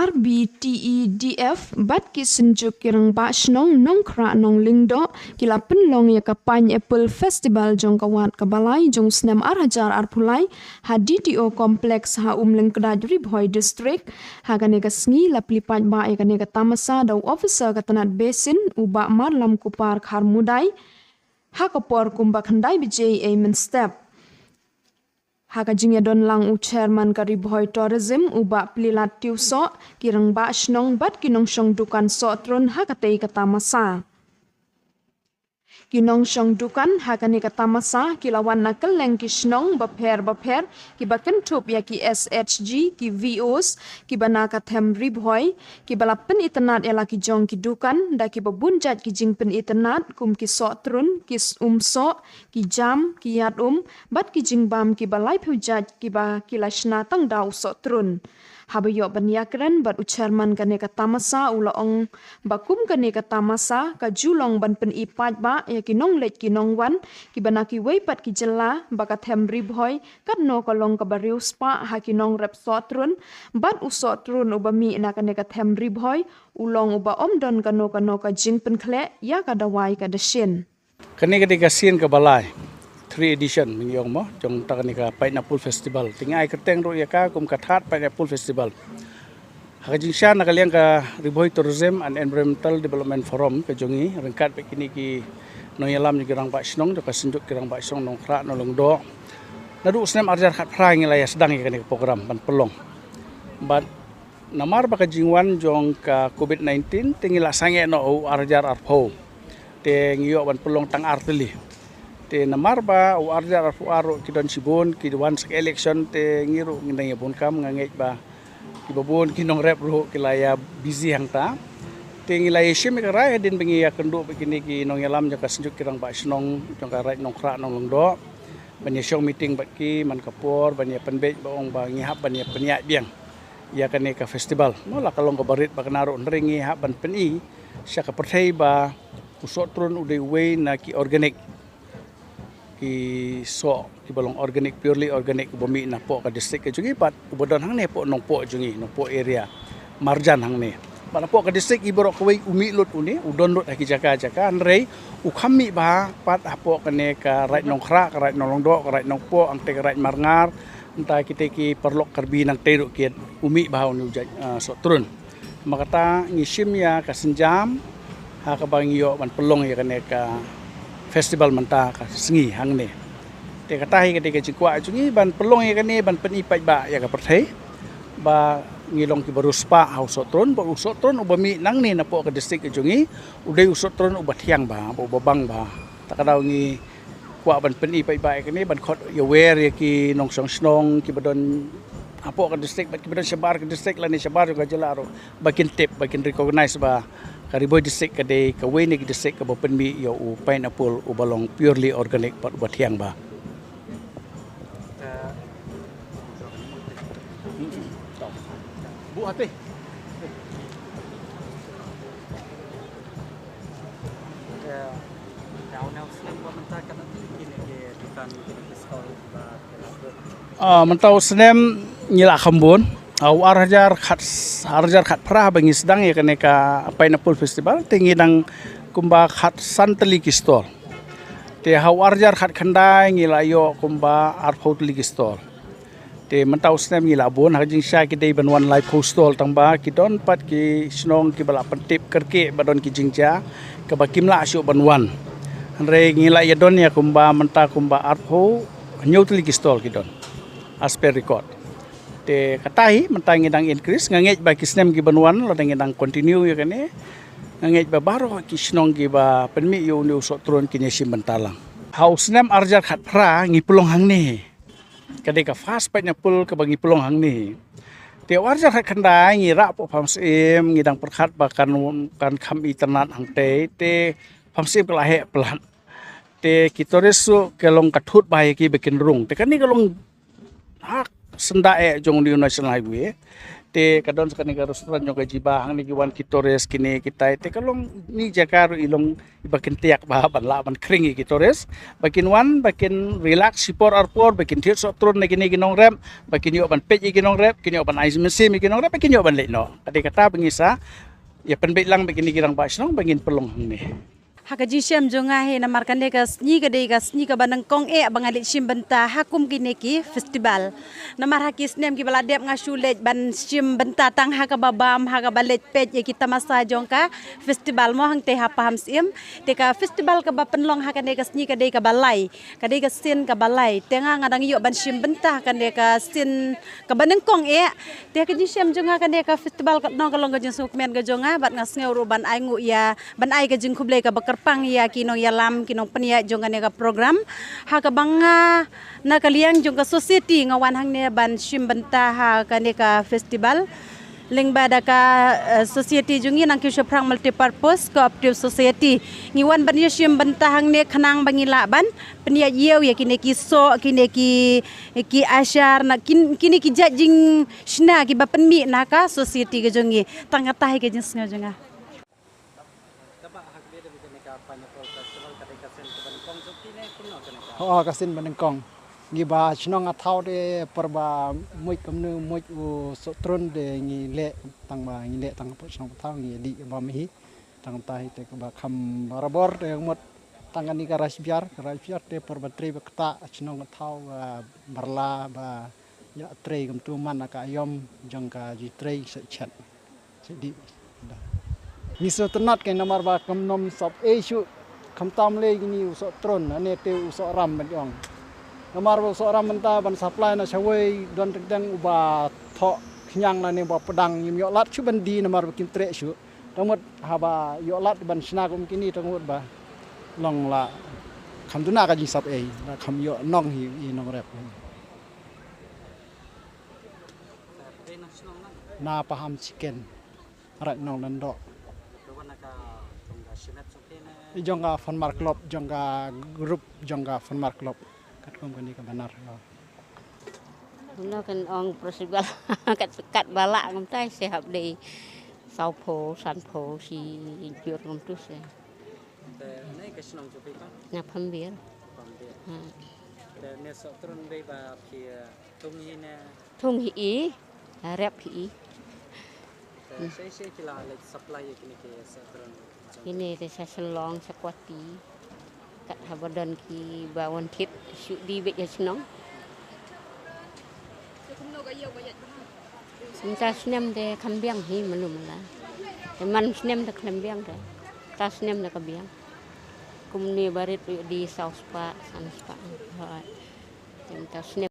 RBTEDF bat ki senjuk kirang ba shnong nong kra nong lingdo kila penlong ya kapany Apple Festival jong kawat kabalai jong snem arhajar arpulai HDTO kompleks ha umling kedaj Ribhoi district ha kane ka sngi la plipat ba ya kane ka tamasa daw officer katanat basin uba marlam kupar khar mudai ha kapor kumba khandai bijay amen step Haka jingya don lang u chairman ka Ribhoi tourism uba plilat tiuso kirang ba shnong bat kinong shong dukan so tron haka tei katamasa. Kinong shong dukan haka ni katamasa kilawan na keleng ki shnong bapher ki baken tup ya ki SHG ki VOs ki banaka them Ribhoi ki balapen iternat ya ki jong ki dukan da ki babunjat ki jingpen iternat kum ki so trun ki so ki jam ki yat bat ki jingbam ki balai phujat ki ba kilashna tang dau so trun. Habayo banyakren bat uchairman kane ka tamasa ulaong bakum kane ka tamasa ka julong ban pen ipat ba ya kinong let kinong wan ki banaki weipat ki jela baka them Ribhoi kat no kolong ka bariu spa ha kinong rep sotrun bat usotrun ubami na kane ka them Ribhoi ulong uba omdon kano ka jingpen khle ya ka dawai ka deshin kane ka sin ka balai 3 edition mingyong mo jong takanika Pineapple Festival tingay kerteng ro ya ka kum kathat Pineapple Festival hakajing sya nakaliang ka Ribhoi Tourism and Environmental Development Forum ka jongi rengkat pe kini ki noyalam ni girang ba snong ka senjuk girang ba snong nong khra no longdo nadu snem arjar khat phra ngilaya sedang ka ni program ban pelong bat namar ba ka jingwan jong ka COVID-19 tingila sange no arjar arpho te ngiyo ban pelong tang artili te namar ba u arjar arfu aro kidon sibon kidwan sak election te ngiru ngindang yabon kam ngangej ba kibabon kinong rep ro kilaya busy hangta te ngilaya shim ka rai din bengi ya kendo begini ki nong yalam jaka senjuk kirang ba snong jong ka rai nong khra nong longdo banya show meeting bat ki man kapor banya penbej ba ong ba ngihap banya penyak biang ya kane ka festival mola kalong ka barit ba kanaro nringi hap ban peni sya ka perthai ba usot trun udai way na ki organic ki so ki balong organic purely organic bumi na po ka district ka jungi pat ubodon hang ne po nong po jungi nong po area marjan hang ne pa po ka district iborok kawai umi lot uni udon lot ki jaka anrei u khammi ba pat apo kane ka right nong khra ka right nong longdo ka right nong po ang te ka right marngar enta kite ki perlok karbi nang teru kiet umi ba uni so trun makata ngishim ya ka senjam ha ka bangyo man pelong ya kane ka festival menta ka sengi hang ne te katahi ketika cikwa jungi ban pelong ya kane ban penipai ba ya ka perthai ba ngilong ki baru spa house tron ba usotron ubami nang ne na po ka district jungi udai usotron ubathiang ba ubabang ba takadaw ngi kwa ban penipai ba kane ban khot ya wer ya ki nong song snong ki badon apo ka district ba ki badon shabar ka district lani shabar ka jelaro bakin tip bakin recognize ba ka Ribhoi district ka de ka Wainig district ka bapenmi yo u pineapple u balong purely organic pat bathiang ba bu ate mentau senem nyila khambon au arjar khat pra bangi sedang ya kene ka Pineapple Festival tingi nang kumba khat santeli ki store te hau arjar khat khandai ngila yo kumba arphotli ki store te mentau senem ngila bon hajing sha ki dei banwan live postal tangba ki don pat ki snong ki bala pentip kerke badon ki jingja ka bakimla asyo banwan re ngila ya don ya kumba menta kumba arpho nyotli ki store ki don as per record te katahi mentang ngidang increase ngangej ba kisnem gi banwan lo ngidang continue ya kane ngangej ba baro kisnong gi ba penmi yo ni usot tron kinyesim bentalang house nem arjar khat phra ngi pulong hang ni kade ka fast pineapple ka bagi pulong hang ni te arjar khat khandai ngi ra po phamsim ngidang perkhat ba kan kham iternat hang te phamsim ka lahe pelan te kitoresu kelong kathut ba ki bekin rung te kan ni kalong hak senda jong di national highway te kadon sa kanila restaurant yung kajibahang ni giwan kitores kini kita te kalong ni jakaro ilong ibakin tiyak ba banla man kringi kitores bakin wan bakin relax sipor arpor bakin tiot so tron na gini ginong rep bakin yo ban pej ginong rep kini yo ban ice mesim ginong rep bakin yo ban leno kadi kata bangisa ya penbait lang bakin girang basnong bangin pelong ni Hakaji syam jonga he na markande ka sni ka banang kong bangalit syim benta hakum kineki festival na marhaki snem ki baladep nga shulet ban syim benta tang haka babam haka balet pet ye kita masa jongka festival mo hang te ha paham sim te ka festival ka ba penlong hakande ka sni ka balai ka sin ka balai tenga ngadang yo ban syim benta kande ka sin ka banang kong te ka ji syam jonga kande ka festival ka no ka long ka jing sukmen ka jonga bat nga sngeuru ban ai ngu ya ban ai ka jing kublai ka bakar pang ya kinong yalam kinong pania jong ka program ha ka banga na kaliang jong ka society ngawan hang ne ban syim benta ha ka festival ling bada ka society jungi nang ki shoprang multipurpose cooperative society ngiwan ban ye syim benta hang ne khanang bangila ban pania yeu ya kine ki so kine ki asyar na kine ki jajing shna ki bapen mi na ka society ke jongi tangata ke jing snga jonga kasin banengkong giba chnong athau de perba muik kamnu muik u sotron de ngi le tang po chnong thau ngi di ba mi tang tai te ba kham barabor de mot tangani karas biar te perba tri bakta chnong athau barla ba ya tre kam tu man ka yom jong ka ji tre se chat di ni so tnat ke namar ba kam nom sop e shu kham tam le gini u sotron ane te u so ram ban yong namar u so ram menta ban supply na chawei don teng uba tho khnyang na ne ba pedang yim yo lat chu ban di namar kim tre shu tamot haba yo lat ban sna kum kini tamot ba long la kham tu na ka ji sap e na kham yo nong hi nong rep na paham chicken rat nong lan do jongga Funmark Club jongga grup jongga Funmark Club kat kom kani ka banar nó kan ong festival kat balak ngam tai sehab de sau pho san pho si jur ngam tu se nei ka snong chu pa na phambir de ne so tron be ba phi tung hi ne thung hi rep hi se kila like supply kini ke so tron ini te sa selong sakwati kat habadan ki bawon tip syuk di bet ya snong Sinta snem de kambiang hi manum la man snem de kambiang de ta snem de kambiang kumni barit di saus pa san spa ha ta snem